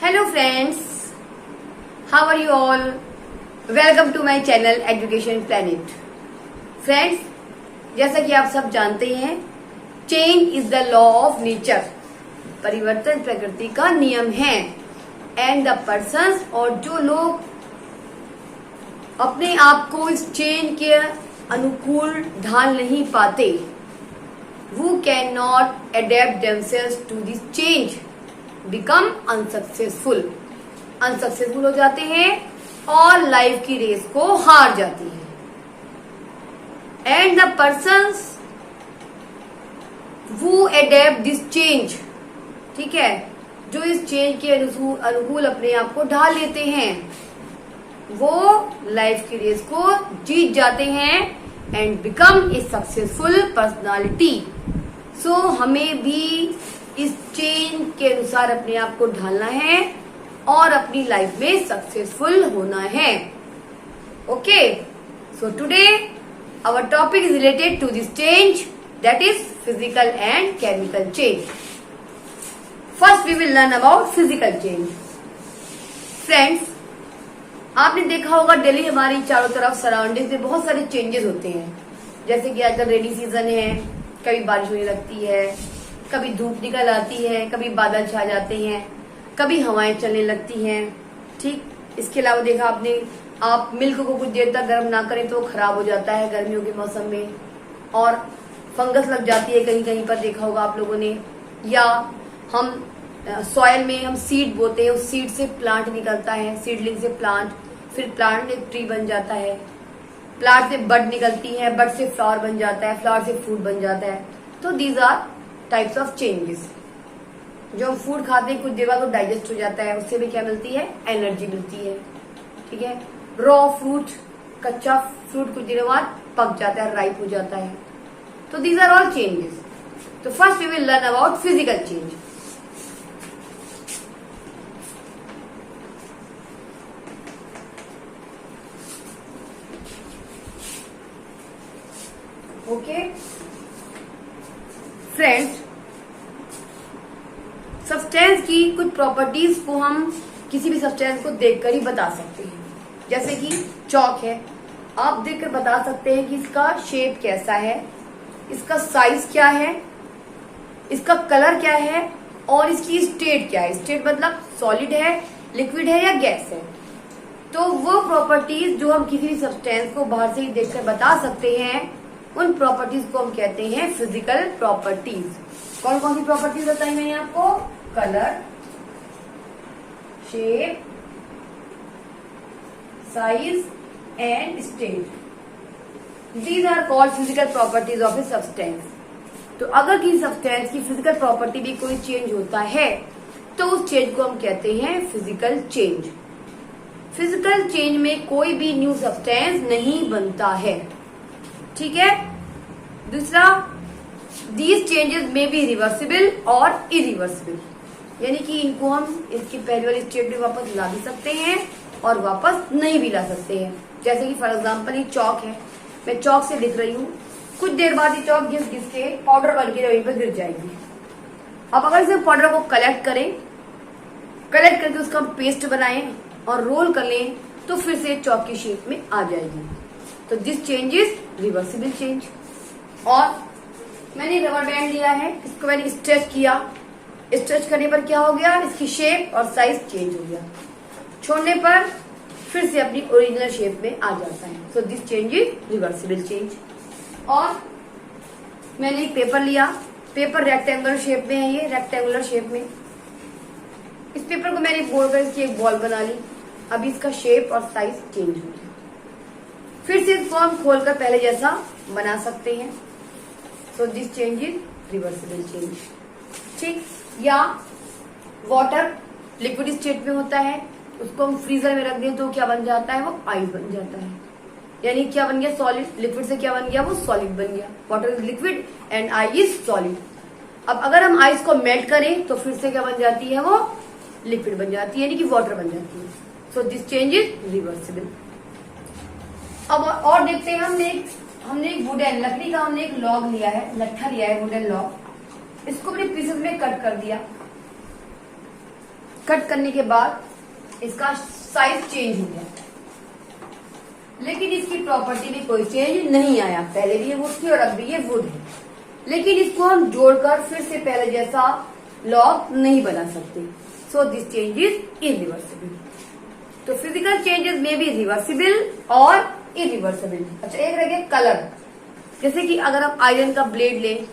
Hello friends, how are you all? Welcome to my channel Education Planet. Friends, जैसा कि आप सब जानते हैं, change is the law of nature. परिवर्तन प्रकृति का नियम है. एंड द पर्सन्स, और जो लोग अपने आप को इस चेंज के अनुकूल ढाल नहीं पाते, who cannot adapt themselves to this change become unsuccessful. Unsuccessful हो जाते हैं और लाइफ की रेस को हार जाती है. And the persons who adapt this change, ठीक है, जो इस चेंज के अनुकूल अपने आप को ढाल लेते हैं, वो लाइफ की रेस को जीत जाते हैं and become a successful personality. So हमें भी इस चेंज के अनुसार अपने आप को ढालना है और अपनी लाइफ में सक्सेसफुल होना है. Okay, so today our topic is related to this change, that is physical and chemical change. First we will learn about physical change. Friends, आपने देखा होगा डेली हमारी चारों तरफ सराउंडिंग में बहुत सारे चेंजेस होते हैं. जैसे कि आजकल रेनी सीजन है, कभी बारिश होने लगती है, कभी धूप निकल आती है, कभी बादल छा जाते हैं, कभी हवाएं चलने लगती हैं. ठीक, इसके अलावा देखा आपने, आप मिल्क को कुछ देर तक गर्म ना करें तो खराब हो जाता है गर्मियों के मौसम में, और फंगस लग जाती है कहीं कहीं पर, देखा होगा आप लोगों ने. या हम सॉयल में हम सीड बोते हैं, उस सीड से प्लांट निकलता है, सीडलिंग से प्लांट, फिर प्लांट एक ट्री बन जाता है, प्लांट से बड निकलती है, बड से फ्लावर बन जाता है, फ्लावर से फ्रूट बन जाता है. तो these are types of changes. जो हम फूड खाते हैं कुछ देर बाद वो डाइजेस्ट हो जाता है, उससे भी क्या मिलती है, एनर्जी मिलती है. ठीक है, रॉ फ्रूट, कच्चा फ्रूट कुछ देर बाद पक जाता है, राइप हो जाता है. तो दीज आर ऑल चेंजेस. तो first we will learn about physical change. Okay friends, substance की कुछ प्रॉपर्टीज को हम किसी भी सब्सटेंस को देखकर ही बता सकते हैं. जैसे कि चौक है, आप देखकर बता सकते हैं कि इसका शेप कैसा है, इसका साइज क्या है, इसका कलर क्या है, और इसकी स्टेट क्या है. स्टेट मतलब सॉलिड है, लिक्विड है या गैस है. तो वो प्रॉपर्टीज जो हम किसी भी सब्सटेंस को बाहर से ही देखकर बता सकते हैं, उन प्रॉपर्टीज को हम कहते हैं फिजिकल प्रॉपर्टीज. कौन कौन सी प्रॉपर्टीज बताई मैंने आपको? Colour, shape, size and state. These are called physical properties of a substance. तो अगर किसी सब्सटेंस की फिजिकल प्रॉपर्टी भी कोई चेंज होता है तो उस चेंज को हम कहते हैं फिजिकल चेंज. फिजिकल चेंज में कोई भी न्यू सब्सटेंस नहीं बनता है. ठीक है. दूसरा, दीज चेंजेस में बी रिवर्सिबल और इरिवर्सिबल, यानी कि इनको हम इसकी पहले वाली स्टेट में वापस ला भी सकते हैं और वापस नहीं भी ला सकते हैं. जैसे कि फॉर एग्जांपल ये चौक है, मैं चौक से लिख रही हूँ, कुछ देर बाद ये चौक घिस घिस के पाउडर बन के जमीन पर गिर जाएगी. अब अगर इसे पाउडर को कलेक्ट करें, कलेक्ट करके उसका पेस्ट बनाएं और रोल कर लें, तो फिर से चौक की शेप में आ जाएगी. तो this change is reversible change. और मैंने रबर बैंड लिया है, इसको मैंने स्ट्रेच किया, स्ट्रेच करने पर क्या हो गया, इसकी शेप और साइज चेंज हो गया, छोड़ने पर फिर से अपनी ओरिजिनल शेप में आ जाता है. सो this change is reversible change. और मैंने एक पेपर लिया, पेपर रेक्टेंगुलर शेप में है, ये रेक्टेंगुलर शेप में, इस पेपर को मैंने फोल्ड कर इसकी एक बॉल बना ली. अभी इसका शेप और साइज चेंज हो गया. फिर से इसको हम खोलकर पहले जैसा बना सकते हैं. सो this change is reversible change. ठीक. या वाटर लिक्विड स्टेट में होता है, उसको हम फ्रीजर में रख दें तो क्या बन जाता है, वो आइस बन जाता है. यानी क्या बन गया, सॉलिड. लिक्विड से क्या बन गया, वो सॉलिड बन गया. Water is liquid and ice is solid. अब अगर हम आइस को मेल्ट करें तो फिर से क्या बन जाती है, वो लिक्विड बन जाती है, यानी कि वाटर बन जाती है. सो दिस चेंज इज रिवर्सिबल. अब और देखते हैं, हमने एक वुडन लकड़ी का हमने एक लॉग लिया है, लट्ठा लिया है, वुडन लॉग. इसको हमने पीसेस में कट कर दिया. कट करने के बाद इसका साइज चेंज हो गया, लेकिन इसकी प्रॉपर्टी में कोई चेंज नहीं आया। पहले भी ये वुड थी और अब भी ये वुड है, लेकिन इसको हम जोड़कर फिर से पहले जैसा लॉग नहीं बना सकते। सो दिस चेंज इज इरिवर्सिबल। तो फिजिकल चेंजेस में भी रिवर्सिबल और इरिवर्सिबल। अच्छा, एक रह गया कलर। जैसे कि अगर हम आयरन का ब्लेड लें,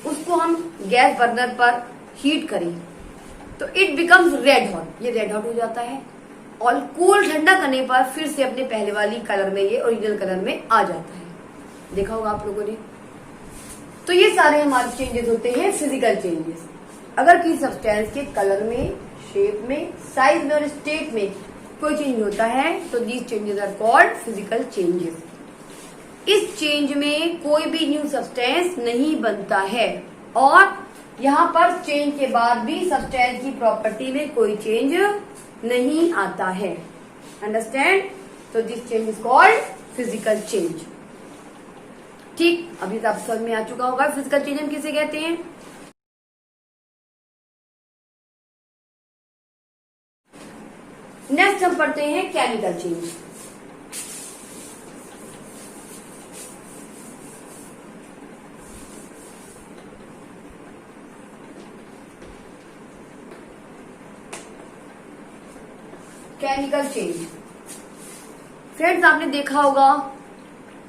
उसको हम गैस बर्नर पर हीट करें तो इट बिकम्स रेड हॉट, ये रेड हॉट हो जाता है, और कूल ठंडा करने पर फिर से अपने पहले वाली कलर में, ये ओरिजिनल कलर में आ जाता है। देखा होगा आप लोगों ने। तो ये सारे हमारे चेंजेस होते हैं फिजिकल चेंजेस। अगर किसी सब्सटेंस के कलर में, शेप में, साइज में और स्टेट में कोई चेंज होता है तो these changes are called physical changes. इस चेंज में कोई भी न्यू सब्सटेंस नहीं बनता है, और यहाँ पर चेंज के बाद भी सब्सटेंस की प्रॉपर्टी में कोई चेंज नहीं आता है। अंडरस्टैंड? तो this change is called physical change. ठीक, अभी तक समझ में आ चुका होगा फिजिकल चेंज हम किसे कहते हैं। नेक्स्ट हम पढ़ते हैं chemical change. Chemical change. Friends, आपने देखा होगा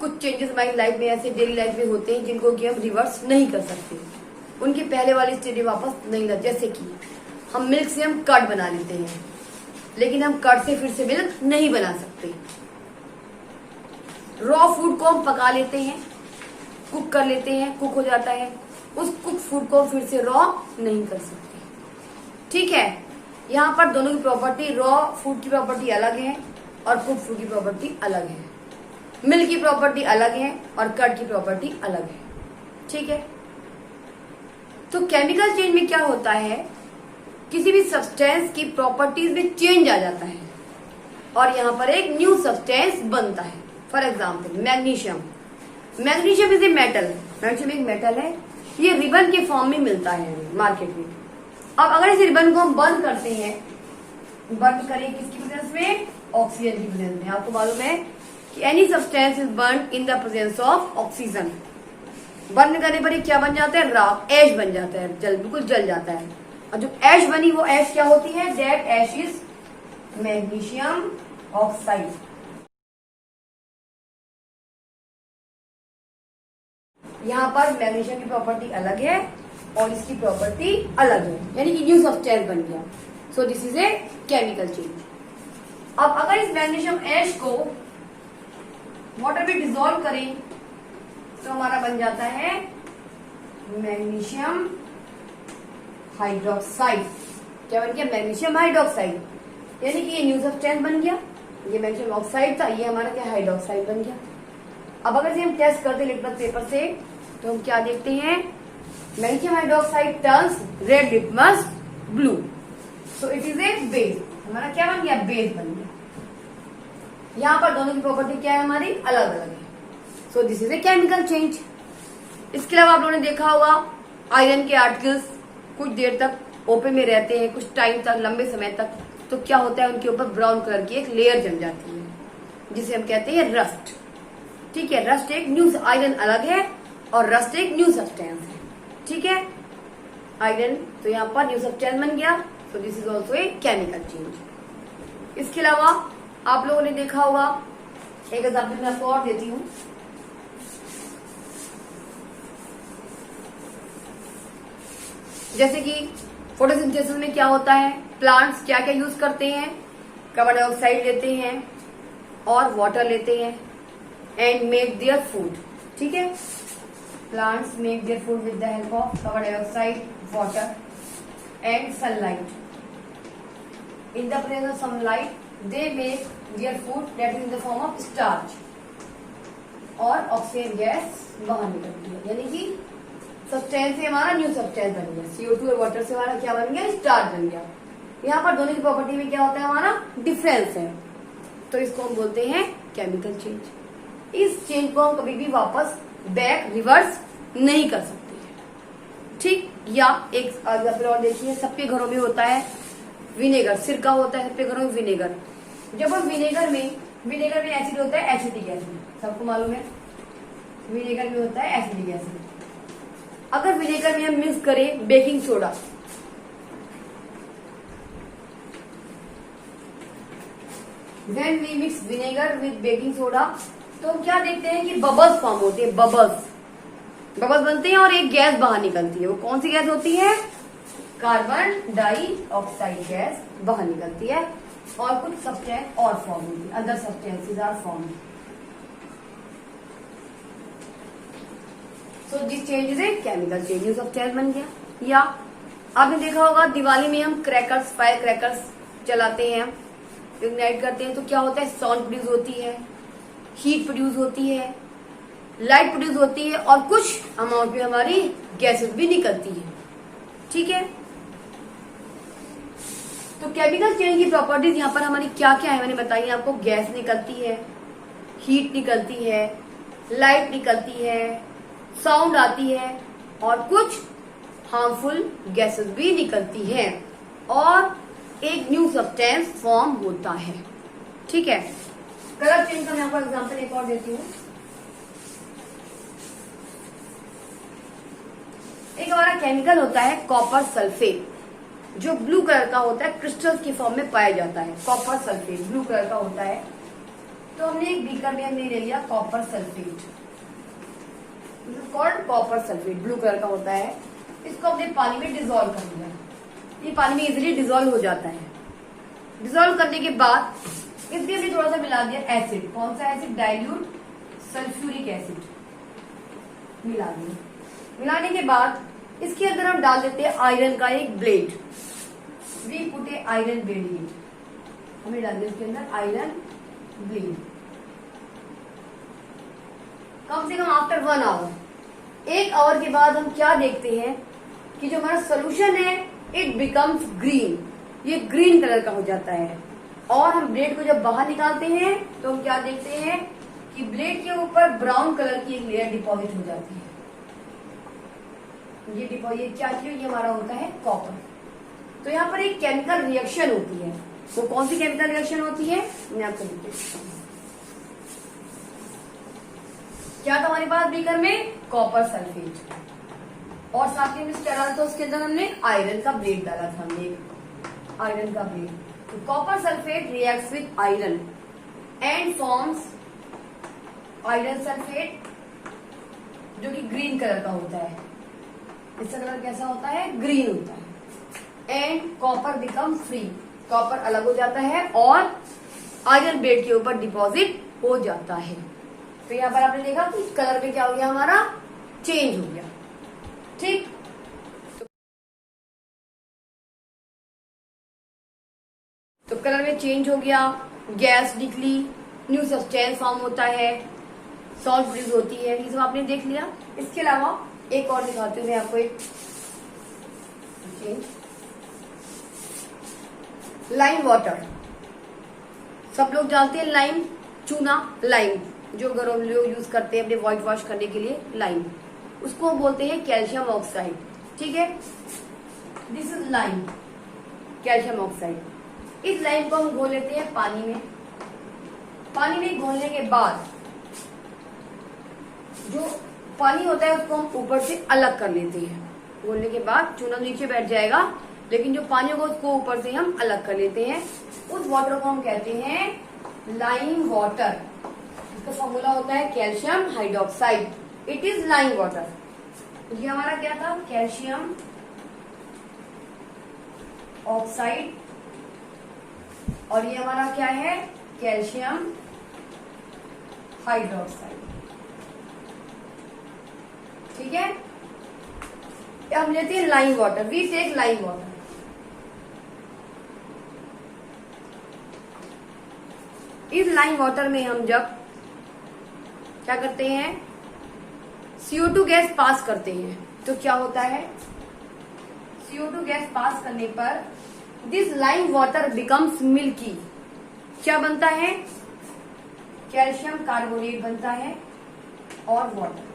कुछ चेंजेस हमारी लाइफ में, ऐसे डेली लाइफ में होते हैं जिनको कि हम रिवर्स नहीं कर सकते, उनकी पहले वाली स्टेट वापस नहीं लाते। जैसे कि हम मिल्क से हम कर्ड बना लेते हैं, लेकिन हम कर्ड से फिर से मिल्क नहीं बना सकते। रॉ फूड को हम पका लेते हैं, कुक कर लेते हैं, कुक हो जाता है, उस कुक फूड को फिर से रॉ नहीं कर सकते। ठीक है, यहाँ पर दोनों की प्रॉपर्टी, रॉ फूड की प्रॉपर्टी अलग है और कुक फूड की प्रॉपर्टी अलग है। मिल्क की प्रॉपर्टी अलग है और कर्ड की प्रॉपर्टी अलग है। ठीक है, तो केमिकल चेंज में क्या होता है, किसी भी सब्सटेंस की प्रॉपर्टीज में चेंज आ जाता है और यहाँ पर एक न्यू सब्सटेंस बनता है। For example magnesium. Magnesium is a metal. Magnesium एक मेटल है, ये रिबन के फॉर्म में मिलता है मार्केट में। अब अगर इस रिबन को हम बंद करते हैं, बंद करें किसकी प्रेजेंस में? ऑक्सीजन की प्रेजेंस में। आपको मालूम है कि any substance is burn in the presence of oxygen. बंद करने पर ये क्या बन जाता है? राख, ऐश बन जाता है, जल, बिल्कुल जल जाता है। और जो ऐश बनी वो ऐश क्या होती है? That ash is magnesium oxide. यहाँ पर मैग्नीशियम की प्रॉपर्टी अलग है और इसकी प्रॉपर्टी अलग है, यानी कि न्यू सब्सटेंस बन गया। So this is a chemical change. अब अगर इस मैग्नीशियम ऐश को वाटर में डिसॉल्व करें तो हमारा बन जाता है मैग्नीशियम हाइड्रोक्साइड। क्या बन गया? मैग्नीशियम हाइड्रोक्साइड, यानी कि ये न्यू सब्सटेंस बन गया। ये मैग्नीशियम ऑक्साइड था, ये हमारा क्या हाइड्रोक्साइड बन गया। अब अगर हम टेस्ट करते लिटमस पेपर से तो हम क्या देखते हैं? Magnesium hydroxide turns red litmus blue. So it is a base. हमारा क्या बन गया? बेस बन गया। यहाँ पर दोनों की प्रॉपर्टी क्या है? हमारी अलग अलग है। So this is a chemical change. इसके अलावा आप लोगों ने देखा होगा आयरन के आर्टिकल्स कुछ देर तक ओपन में रहते हैं, कुछ टाइम तक, लंबे समय तक, तो क्या होता है? उनके ऊपर ब्राउन कलर की एक लेयर जम जाती है जिसे हम कहते हैं रस्ट। ठीक है, रस्ट एक न्यू, आयरन अलग है और रस्ट एक न्यू सब्सटेंस है। ठीक है, आयरन तो यहाँ पर न्यू सब्सटेंस बन गया। So this is also a chemical change. इसके अलावा आप लोगों ने देखा होगा, एक एग्जाम्पल मैं आपको और देती हूँ। जैसे कि फोटोसिंथेसिस में क्या होता है, प्लांट्स क्या क्या यूज करते हैं? कार्बन डाइऑक्साइड लेते हैं और वाटर लेते हैं एंड मेक देयर फूड। ठीक है, plants make their food with the help of carbon dioxide, water and sunlight. In the presence of sunlight, they make their food that is in the form of starch और oxygen gas बाहर निकलती है, यानी कि substance से हमारा new substance बन गया। CO2 और वाटर से हमारा क्या बन गया? स्टार्च बन गया। यहाँ पर दोनों की प्रॉपर्टी में क्या होता है? हमारा डिफरेंस है, तो इसको हम बोलते हैं केमिकल चेंज। इस चेंज को हम कभी भी वापस बैक रिवर्स नहीं कर सकते। ठीक, या एक एग्जाम्पल और देखिए, सबके घरों में होता है विनेगर, सिरका होता है सबके घरों में विनेगर। जब हम विनेगर में एसिड होता है एसिटिक एसिड, सबको मालूम है विनेगर में होता है एसिडिक एसिड। अगर विनेगर में हम मिक्स करें baking soda, when we mix vinegar with baking soda, तो हम क्या देखते हैं कि बबल्स फॉर्म होते हैं, बबल्स बनते हैं और एक गैस बाहर निकलती है। वो कौन सी गैस होती है? कार्बन डाइऑक्साइड गैस बाहर निकलती है और कुछ सब्सटेंस और फॉर्म होती है, other substances are form. So this change is a chemical change, new substance बन गया। या आपने देखा होगा दिवाली में हम क्रैकर्स, फायर क्रैकर्स चलाते हैं, इग्नाइट करते हैं, तो क्या होता है? साउंड प्रोड्यूस होती है, हीट प्रोड्यूस होती है, लाइट प्रोड्यूस होती है और कुछ अमाउंट में हमारी गैसेस भी निकलती है। ठीक है, तो केमिकल चेंज की प्रॉपर्टीज यहाँ पर हमारी क्या क्या है मैंने बताई आपको। गैस निकलती है, हीट निकलती है, लाइट निकलती है, साउंड आती है और कुछ हार्मफुल गैसेस भी निकलती है और एक न्यू सब्सटेंस फॉर्म होता है। ठीक है, कलर चेंज का मैं आपको एग्जांपल एक और देती हूँ। एक हमारा केमिकल होता है कॉपर सल्फेट, जो ब्लू कलर का होता है, क्रिस्टल्स की फॉर्म में पाया जाता है। कॉपर सल्फेट ब्लू कलर का होता है। तो हमने एक बीकर में हमने ले लिया copper sulphate, called copper sulphate, blue colour का होता है। इसको हमने पानी में डिजोल्व कर दिया, ये पानी में इजीली डिजोल्व हो जाता है। डिजोल्व करने के बाद इसमें हमने थोड़ा सा मिला दिया एसिड। कौन सा एसिड? डाइल्यूट सल्फ्यूरिक एसिड मिला दिया। मिलाने के बाद इसके अंदर हम डाल देते हैं आयरन का एक blade. We put a iron blade in, हमें डाल दिया इसके अंदर आयरन ब्लेड। कम से कम आफ्टर 1 आवर, 1 आवर के बाद हम क्या देखते हैं कि जो हमारा सोल्यूशन है इट बिकम्स ग्रीन, ये ग्रीन कलर का हो जाता है। और हम ब्लेड को जब बाहर निकालते हैं तो हम क्या देखते हैं कि ब्लेड के ऊपर ब्राउन कलर की एक लेयर डिपॉजिट हो जाती है। ये डिपॉजिट क्या चीज? ये हमारा होता है कॉपर। तो यहाँ पर एक केमिकल रिएक्शन होती है। वो कौन सी केमिकल रिएक्शन होती है मैं आपको देती हूँ। क्या था हमारे पास बीकर में? कॉपर सल्फेट और साथ में मिक्स डाला था, उसके अंदर हमने आयरन का ब्लेड डाला था, हमने एक आयरन का ब्लेड। तो copper sulphate reacts with iron and forms iron sulphate, जो कि ग्रीन कलर का होता है। इसका कलर कैसा होता है? ग्रीन होता है। And copper become free, copper अलग हो जाता है और आयरन ब्लेड के ऊपर डिपॉजिट हो जाता है। तो यहाँ पर आपने देखा कि कलर में क्या हो गया? हमारा चेंज हो गया। ठीक, तो कलर में चेंज हो गया, गैस निकली, न्यू सब्सटेंस फॉर्म होता है, सॉल्ट प्रोड्यूस होती है, ये सब आपने देख लिया। इसके अलावा एक और दिखाती हूँ मैं आपको एक लाइम वाटर। सब लोग जानते हैं लाइम, चूना, लाइम जो घरों में लोग यूज करते हैं अपने व्हाइट वॉश करने के लिए, लाइम, उसको बोलते हैं कैल्शियम ऑक्साइड। ठीक है, this is lime, calcium oxide. इस लाइम को हम घोल लेते हैं पानी में। पानी में घोलने के बाद जो पानी होता है उसको हम ऊपर से अलग कर लेते हैं। घोलने के बाद चूना नीचे बैठ जाएगा, लेकिन जो पानी होगा उसको ऊपर से हम अलग कर लेते हैं। उस वाटर को हम कहते हैं लाइम वाटर। इसका फॉर्मूला होता है calcium hydroxide, it is lime water. ये हमारा क्या था? कैल्शियम ऑक्साइड, और ये हमारा क्या है? Calcium hydroxide. ठीक है, हम लेते हैं lime water, we take lime water. इस लाइम वाटर में हम जब क्या करते हैं, CO2 गैस पास करते हैं, तो क्या होता है? CO2 गैस पास करने पर this lime water becomes milky. क्या बनता है? कैल्शियम कार्बोनेट बनता है और वाटर।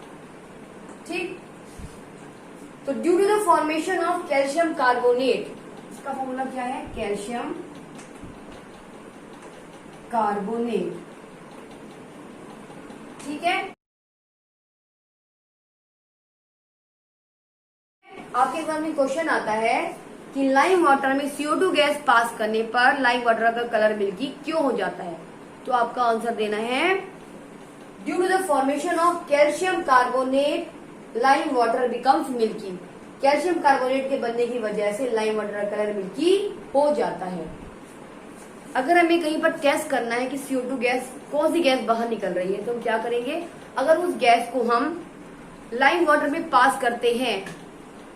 ठीक, तो due to the formation of calcium carbonate, इसका फॉर्मूला क्या है? Calcium carbonate. ठीक है, आपके एग्जाम में क्वेश्चन आता है कि लाइम वाटर में CO2 गैस पास करने पर लाइम वाटर का कलर मिल्की क्यों हो जाता है? तो आपका आंसर देना है due to the formation of calcium carbonate lime water becomes milky. Calcium carbonate के बनने की वजह से लाइम वाटर का कलर मिल्की हो जाता है। अगर हमें कहीं पर टेस्ट करना है कि CO2 गैस कौन सी गैस बाहर निकल रही है, तो हम क्या करेंगे? अगर उस गैस को हम लाइम वाटर में पास करते हैं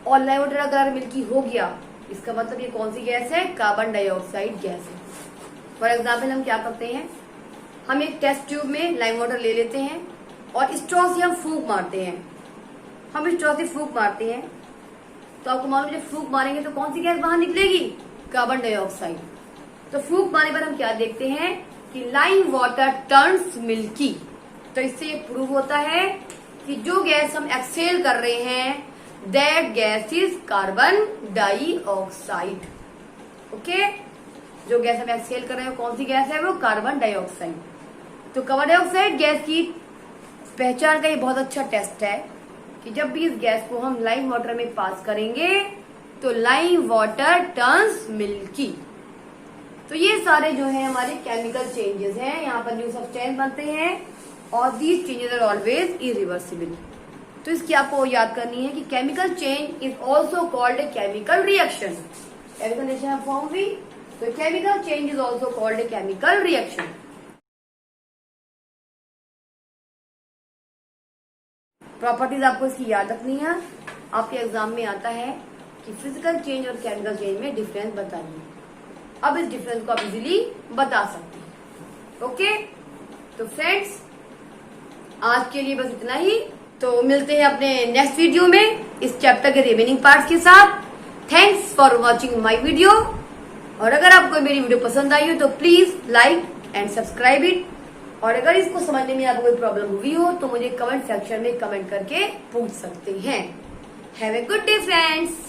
और लाइम वाटर का कलर मिल्की हो गया, इसका मतलब ये कौन सी गैस है? कार्बन डाइऑक्साइड गैस है। फॉर एग्जाम्पल हम क्या करते हैं, हम एक टेस्ट ट्यूब में लाइम वाटर ले लेते हैं और स्ट्रॉ से हम फूंक मारते हैं। हम स्ट्रॉ से फूंक मारते हैं तो आपको मालूम, जब फूंक मारेंगे तो कौन सी गैस बाहर निकलेगी? Carbon dioxide. तो फूंक मारने पर हम क्या देखते हैं कि लाइम वाटर टर्न्स मिल्की। तो इससे ये प्रूव होता है कि जो गैस हम एक्सहेल कर रहे हैं that gas is carbon dioxide. Okay, जो गैस हम एक्सहेल कर रहे हैं कौन सी गैस है? वो कार्बन डाइऑक्साइड। तो कार्बन डाइऑक्साइड गैस की पहचान का ये बहुत अच्छा टेस्ट है कि जब भी इस गैस को हम लाइम वाटर में पास करेंगे तो लाइम वाटर टर्न्स मिल्की। तो ये सारे जो है हमारे केमिकल चेंजेस हैं, यहाँ पर न्यू सब्सटेंस बनते हैं और these changes are always irreversible. तो इसकी आपको याद करनी है कि chemical change is also called a chemical reaction. Chemical reaction form हुई तो chemical change is also called a chemical reaction. Properties आपको इसकी याद रखनी है। आपके एग्जाम में आता है कि फिजिकल चेंज और केमिकल चेंज में डिफरेंस बताइए। अब इस डिफरेंस को आप इजीली बता सकते हैं। ओके, तो फ्रेंड्स आज के लिए बस इतना ही। तो मिलते हैं अपने नेक्स्ट वीडियो में इस चैप्टर के रिमेनिंग पार्ट्स के साथ। Thanks for watching my video. और अगर आपको मेरी वीडियो पसंद आई हो तो please like and subscribe it. और अगर इसको समझने में आपको कोई प्रॉब्लम हुई हो तो मुझे कमेंट सेक्शन में कमेंट करके पूछ सकते हैं। Have a good day friends.